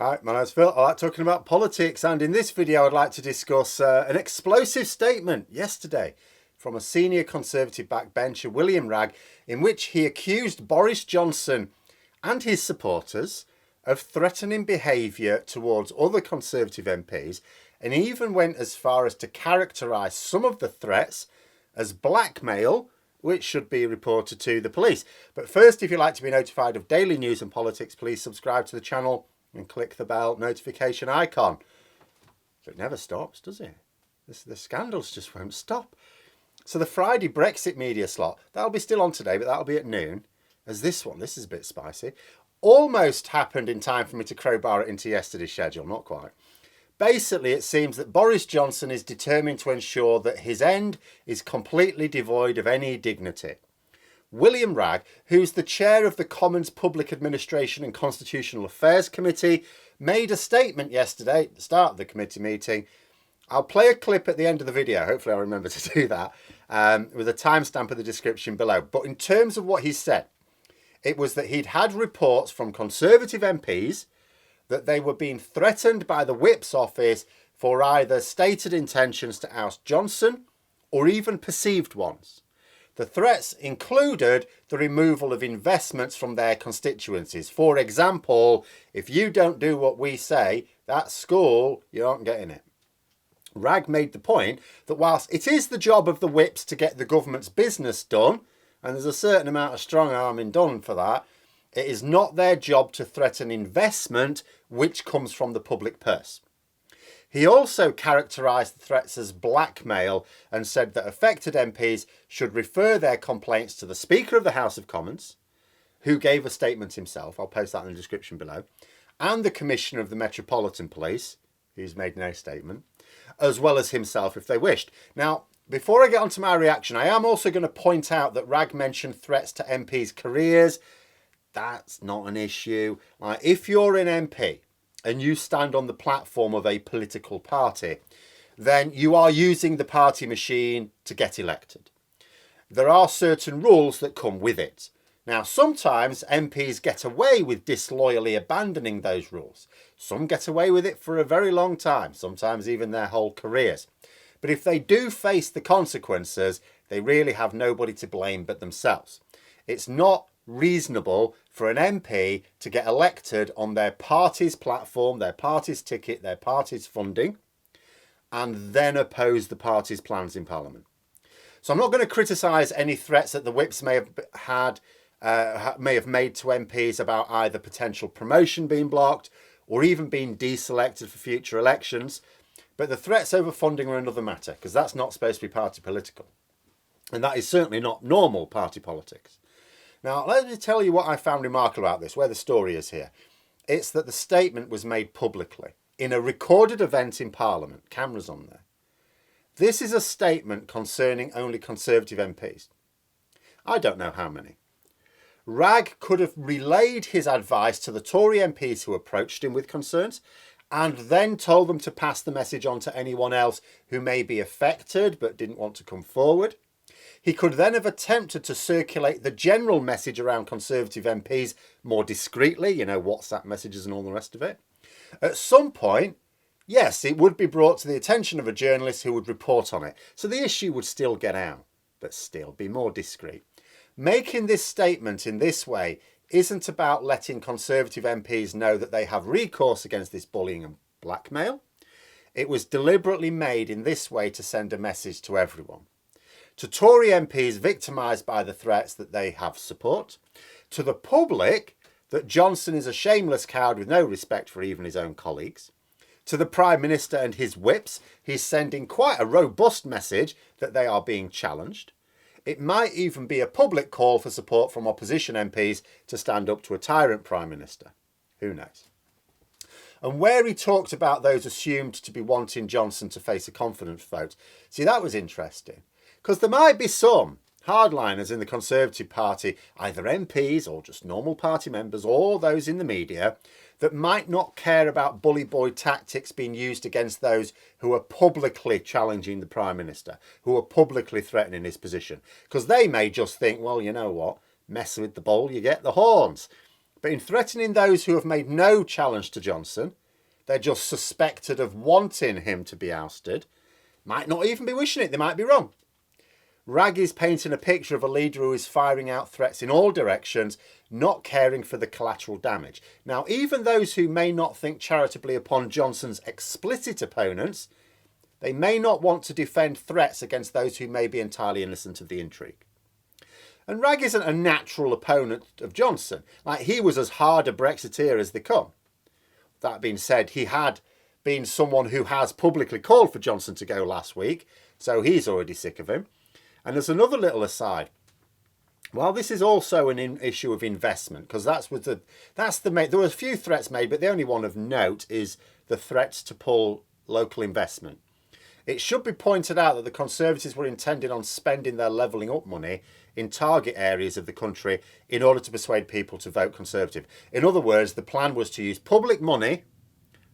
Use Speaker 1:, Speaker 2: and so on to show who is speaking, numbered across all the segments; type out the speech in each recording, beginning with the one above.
Speaker 1: Hi, my name's Phil. I like talking about politics, and in this video I'd like to discuss an explosive statement yesterday from a senior Conservative backbencher, William Wragg, in which he accused Boris Johnson and his supporters of threatening behaviour towards other Conservative MPs, and even went as far as to characterise some of the threats as blackmail, which should be reported to the police. But first, if you'd like to be notified of daily news and politics, please subscribe to the channel and click the bell notification icon. So it never stops, does it? The scandals just won't stop. So the Friday Brexit media slot, that'll be still on today, but that'll be at noon. As this one, this is a bit spicy, almost happened in time for me to crowbar it into yesterday's schedule, not quite. Basically, it seems that Boris Johnson is determined to ensure that his end is completely devoid of any dignity. William Wragg, who's the chair of the Commons Public Administration and Constitutional Affairs Committee, made a statement yesterday at the start of the committee meeting. I'll play a clip at the end of the video. Hopefully I'll remember to do that, with a timestamp in the description below. But in terms of what he said, it was that he'd had reports from Conservative MPs that they were being threatened by the Whip's office for either stated intentions to oust Johnson or even perceived ones. The threats included the removal of investments from their constituencies. For example, if you don't do what we say, that school, you aren't getting it. Wragg made the point that whilst it is the job of the Whips to get the government's business done, and there's a certain amount of strong arming done for that, it is not their job to threaten investment which comes from the public purse. He also characterised the threats as blackmail and said that affected MPs should refer their complaints to the Speaker of the House of Commons, who gave a statement himself, I'll post that in the description below, and the Commissioner of the Metropolitan Police, who's made no statement, as well as himself if they wished. Now, before I get on to my reaction, I am also going to point out that Wragg mentioned threats to MPs' careers. That's not an issue. Like, if you're an MP and you stand on the platform of a political party, then you are using the party machine to get elected. There are certain rules that come with it. Now, sometimes MPs get away with disloyally abandoning those rules. Some get away with it for a very long time, sometimes even their whole careers. But if they do face the consequences, they really have nobody to blame but themselves. It's not reasonable for an MP to get elected on their party's platform, their party's ticket, their party's funding, and then oppose the party's plans in Parliament. So I'm not going to criticise any threats that the Whips may have made to MPs about either potential promotion being blocked or even being deselected for future elections. But the threats over funding are another matter, because that's not supposed to be party political. And that is certainly not normal party politics. Now, let me tell you what I found remarkable about this, where the story is here. It's that the statement was made publicly in a recorded event in Parliament, cameras on there. This is a statement concerning only Conservative MPs. I don't know how many. Wragg could have relayed his advice to the Tory MPs who approached him with concerns and then told them to pass the message on to anyone else who may be affected but didn't want to come forward. He could then have attempted to circulate the general message around Conservative MPs more discreetly, WhatsApp messages and all the rest of it. At some point, yes, it would be brought to the attention of a journalist who would report on it. So the issue would still get out, but still be more discreet. Making this statement in this way isn't about letting Conservative MPs know that they have recourse against this bullying and blackmail. It was deliberately made in this way to send a message to everyone. To Tory MPs victimised by the threats that they have support. To the public that Johnson is a shameless coward with no respect for even his own colleagues. To the Prime Minister and his whips, he's sending quite a robust message that they are being challenged. It might even be a public call for support from opposition MPs to stand up to a tyrant Prime Minister. Who knows? And where he talked about those assumed to be wanting Johnson to face a confidence vote. See, that was interesting. Because there might be some hardliners in the Conservative Party, either MPs or just normal party members or those in the media, that might not care about bully boy tactics being used against those who are publicly challenging the Prime Minister, who are publicly threatening his position. Because they may just think, well, you know what, mess with the bull, you get the horns. But in threatening those who have made no challenge to Johnson, they're just suspected of wanting him to be ousted, might not even be wishing it, they might be wrong. Wragg is painting a picture of a leader who is firing out threats in all directions, not caring for the collateral damage. Now, even those who may not think charitably upon Johnson's explicit opponents, they may not want to defend threats against those who may be entirely innocent of the intrigue. And Wragg isn't a natural opponent of Johnson. Like, he was as hard a Brexiteer as they come. That being said, he had been someone who has publicly called for Johnson to go last week, so he's already sick of him. And there's another little aside. While this is also an issue of investment, because there were a few threats made, but the only one of note is the threats to pull local investment. It should be pointed out that the Conservatives were intending on spending their levelling up money in target areas of the country in order to persuade people to vote Conservative. In other words, the plan was to use public money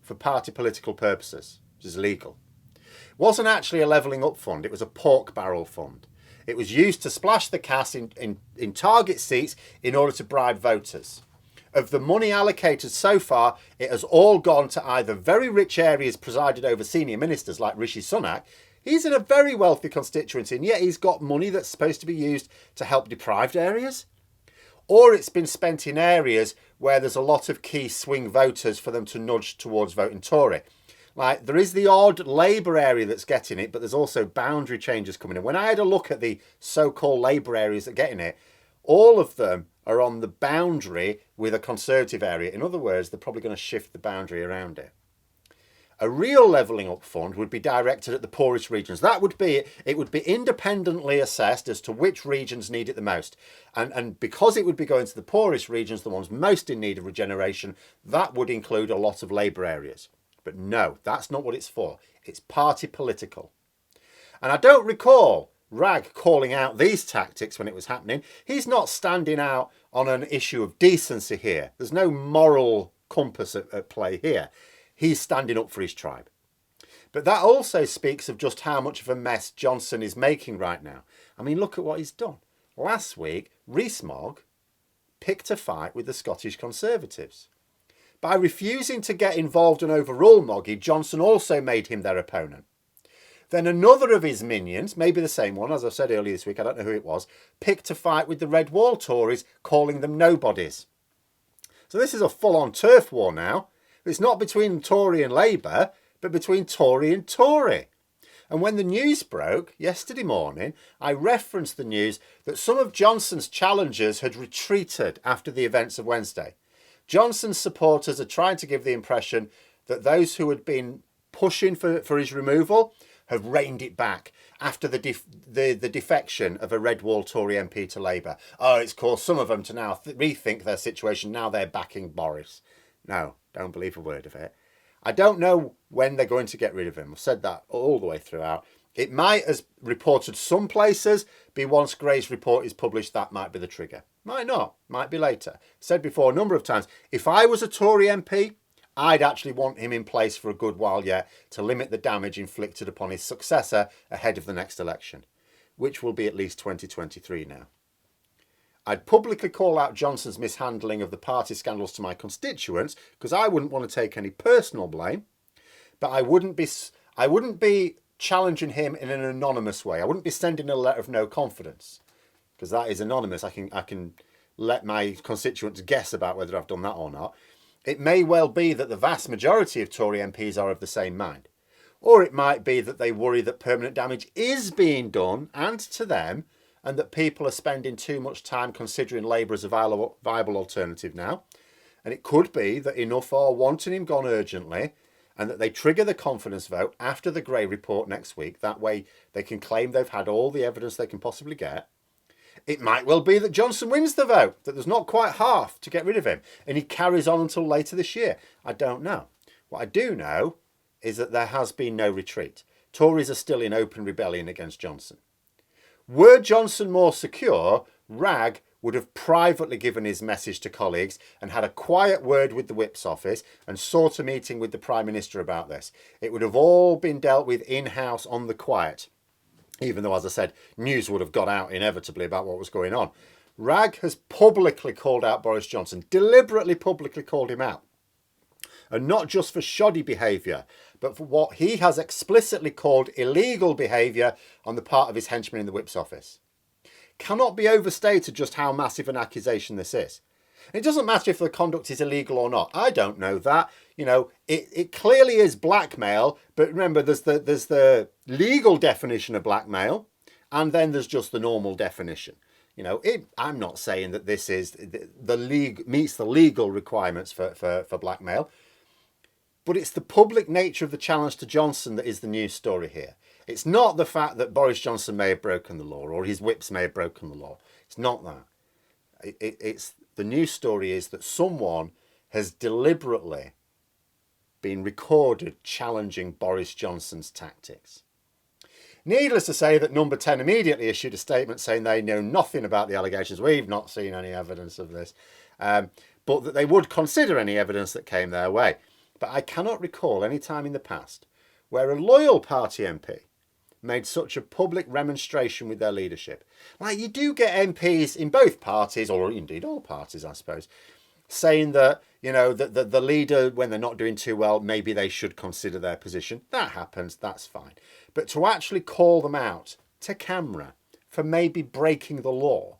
Speaker 1: for party political purposes, which is illegal. It wasn't actually a levelling up fund, it was a pork barrel fund. It was used to splash the cash in target seats in order to bribe voters. Of the money allocated so far, it has all gone to either very rich areas presided over senior ministers like Rishi Sunak. He's in a very wealthy constituency, and yet he's got money that's supposed to be used to help deprived areas. Or it's been spent in areas where there's a lot of key swing voters for them to nudge towards voting Tory. Like, there is the odd Labour area that's getting it, but there's also boundary changes coming in. When I had a look at the so-called Labour areas that are getting it, all of them are on the boundary with a Conservative area. In other words, they're probably going to shift the boundary around it. A real levelling up fund would be directed at the poorest regions. It would be independently assessed as to which regions need it the most. And because it would be going to the poorest regions, the ones most in need of regeneration, that would include a lot of Labour areas. But no, that's not what it's for. It's party political. And I don't recall Wragg calling out these tactics when it was happening. He's not standing out on an issue of decency here. There's no moral compass at play here. He's standing up for his tribe. But that also speaks of just how much of a mess Johnson is making right now. I mean, look at what he's done. Last week, Rees-Mogg picked a fight with the Scottish Conservatives. By refusing to get involved and overrule Moggy, Johnson also made him their opponent. Then another of his minions, maybe the same one, as I said earlier this week, I don't know who it was, picked a fight with the Red Wall Tories, calling them nobodies. So this is a full-on turf war now. It's not between Tory and Labour, but between Tory and Tory. And when the news broke yesterday morning, I referenced the news that some of Johnson's challengers had retreated after the events of Wednesday. Johnson's supporters are trying to give the impression that those who had been pushing for his removal have reined it back after the defection of a Red Wall Tory MP to Labour. Oh, it's caused some of them to now rethink their situation. Now they're backing Boris. No, don't believe a word of it. I don't know when they're going to get rid of him. I've said that all the way throughout. It might, as reported some places, be once Gray's report is published, that might be the trigger. Might not. Might be later. Said before a number of times, if I was a Tory MP, I'd actually want him in place for a good while yet to limit the damage inflicted upon his successor ahead of the next election, which will be at least 2023 now. I'd publicly call out Johnson's mishandling of the party scandals to my constituents because I wouldn't want to take any personal blame, but I wouldn't be challenging him in an anonymous way. I wouldn't be sending a letter of no confidence because that is anonymous. I can let my constituents guess about whether I've done that or not. It may well be that the vast majority of Tory MPs are of the same mind. Or it might be that they worry that permanent damage is being done, and to them, and that people are spending too much time considering Labour as a viable alternative now. And it could be that enough are wanting him gone urgently, and that they trigger the confidence vote after the Gray report next week. That way they can claim they've had all the evidence they can possibly get. It might well be that Johnson wins the vote, that there's not quite half to get rid of him, and he carries on until later this year. I don't know. What I do know is that there has been no retreat. Tories are still in open rebellion against Johnson. Were Johnson more secure, Wragg would have privately given his message to colleagues and had a quiet word with the Whip's office and sought a meeting with the Prime Minister about this. It would have all been dealt with in-house on the quiet, even though, as I said, news would have got out inevitably about what was going on. Wragg has publicly called out Boris Johnson, deliberately publicly called him out. And not just for shoddy behaviour, but for what he has explicitly called illegal behaviour on the part of his henchmen in the Whip's office. Cannot be overstated just how massive an accusation this is. It doesn't matter if the conduct is illegal or not. I don't know that. You know, it clearly is blackmail, but remember there's the legal definition of blackmail, and then there's just the normal definition. You know, I'm not saying that this is the league meets the legal requirements for blackmail, but it's the public nature of the challenge to Johnson that is the news story here. It's not the fact that Boris Johnson may have broken the law or his whips may have broken the law. It's not that. It's the news story is that someone has deliberately been recorded challenging Boris Johnson's tactics. Needless to say that Number 10 immediately issued a statement saying they know nothing about the allegations. We've not seen any evidence of this, but that they would consider any evidence that came their way. But I cannot recall any time in the past where a loyal party MP made such a public remonstration with their leadership. Like, you do get MPs in both parties, or indeed all parties, I suppose, saying that, you know, that the leader, when they're not doing too well, maybe they should consider their position. That happens, that's fine. But to actually call them out to camera for maybe breaking the law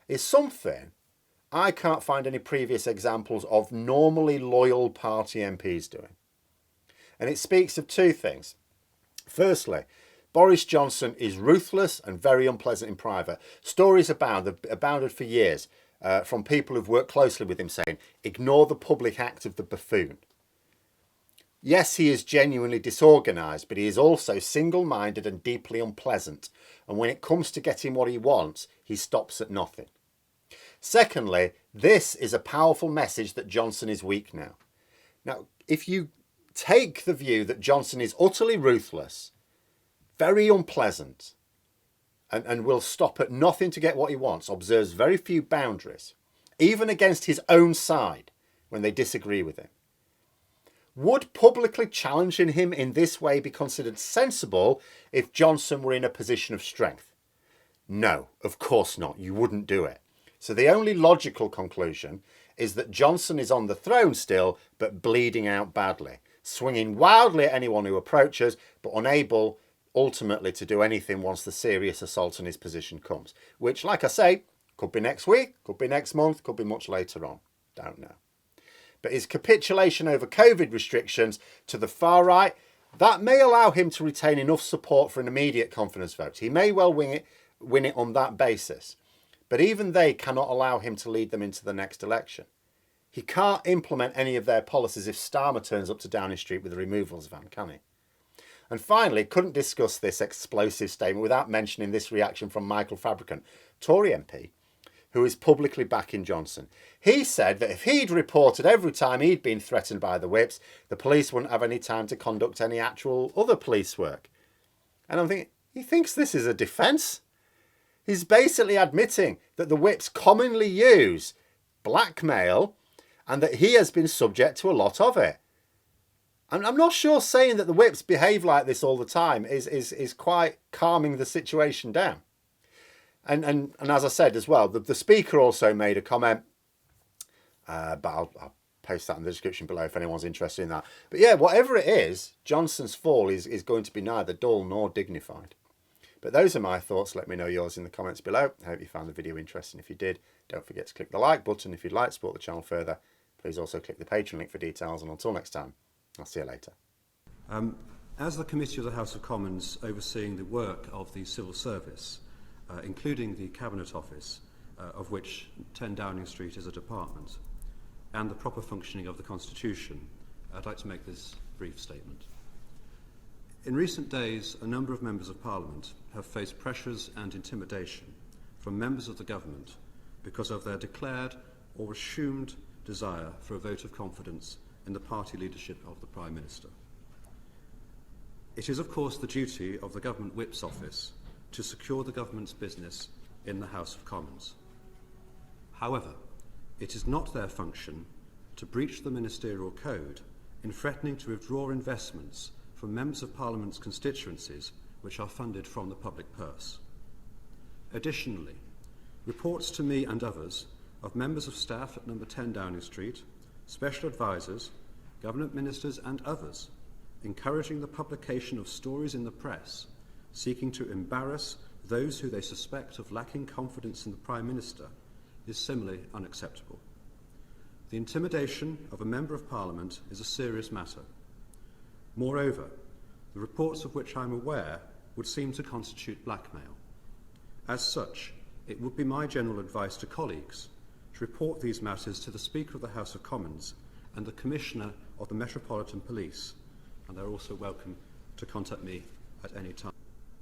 Speaker 1: is something I can't find any previous examples of normally loyal party MPs doing. And it speaks of two things. Firstly, Boris Johnson is ruthless and very unpleasant in private. Stories abounded for years from people who've worked closely with him saying, ignore the public act of the buffoon. Yes, he is genuinely disorganised, but he is also single-minded and deeply unpleasant. And when it comes to getting what he wants, he stops at nothing. Secondly, this is a powerful message that Johnson is weak now. Now, if you take the view that Johnson is utterly ruthless, very unpleasant, and will stop at nothing to get what he wants, observes very few boundaries, even against his own side when they disagree with him, would publicly challenging him in this way be considered sensible if Johnson were in a position of strength? No, of course not. You wouldn't do it. So the only logical conclusion is that Johnson is on the throne still, but bleeding out badly, swinging wildly at anyone who approaches, but unable ultimately to do anything once the serious assault on his position comes. Which, like I say, could be next week, could be next month, could be much later on. Don't know. But his capitulation over COVID restrictions to the far right, that may allow him to retain enough support for an immediate confidence vote. He may well win it on that basis. But even they cannot allow him to lead them into the next election. He can't implement any of their policies if Starmer turns up to Downing Street with the removals van, can he? And finally, couldn't discuss this explosive statement without mentioning this reaction from Michael Fabricant, Tory MP, who is publicly backing Johnson. He said that if he'd reported every time he'd been threatened by the whips, the police wouldn't have any time to conduct any actual other police work. And I'm thinking, he thinks this is a defence? He's basically admitting that the whips commonly use blackmail and that he has been subject to a lot of it. And I'm not sure saying that the whips behave like this all the time is quite calming the situation down. And as I said as well, the speaker also made a comment, but I'll post that in the description below if anyone's interested in that. But yeah, whatever it is, Johnson's fall is going to be neither dull nor dignified. But those are my thoughts. Let me know yours in the comments below. I hope you found the video interesting. If you did, don't forget to click the like button. If you'd like to support the channel further, please also click the Patreon link for details. And until next time, I'll see you later.
Speaker 2: As the Committee of the House of Commons overseeing the work of the Civil Service, including the Cabinet Office, of which 10 Downing Street is a department, and the proper functioning of the Constitution, I'd like to make this brief statement. In recent days, a number of members of Parliament have faced pressures and intimidation from members of the government because of their declared or assumed desire for a vote of confidence in the party leadership of the Prime Minister. It is, of course, the duty of the Government Whip's office to secure the government's business in the House of Commons. However, it is not their function to breach the ministerial code in threatening to withdraw investments from members of Parliament's constituencies which are funded from the public purse. Additionally, reports to me and others of members of staff at number 10 Downing Street, special advisers, government ministers and others encouraging the publication of stories in the press seeking to embarrass those who they suspect of lacking confidence in the Prime Minister is similarly unacceptable. The intimidation of a Member of Parliament is a serious matter. Moreover, the reports of which I am aware would seem to constitute blackmail. As such, it would be my general advice to colleagues to report these matters to the Speaker of the House of Commons and the Commissioner of the Metropolitan Police, and they're also welcome to contact me at any time.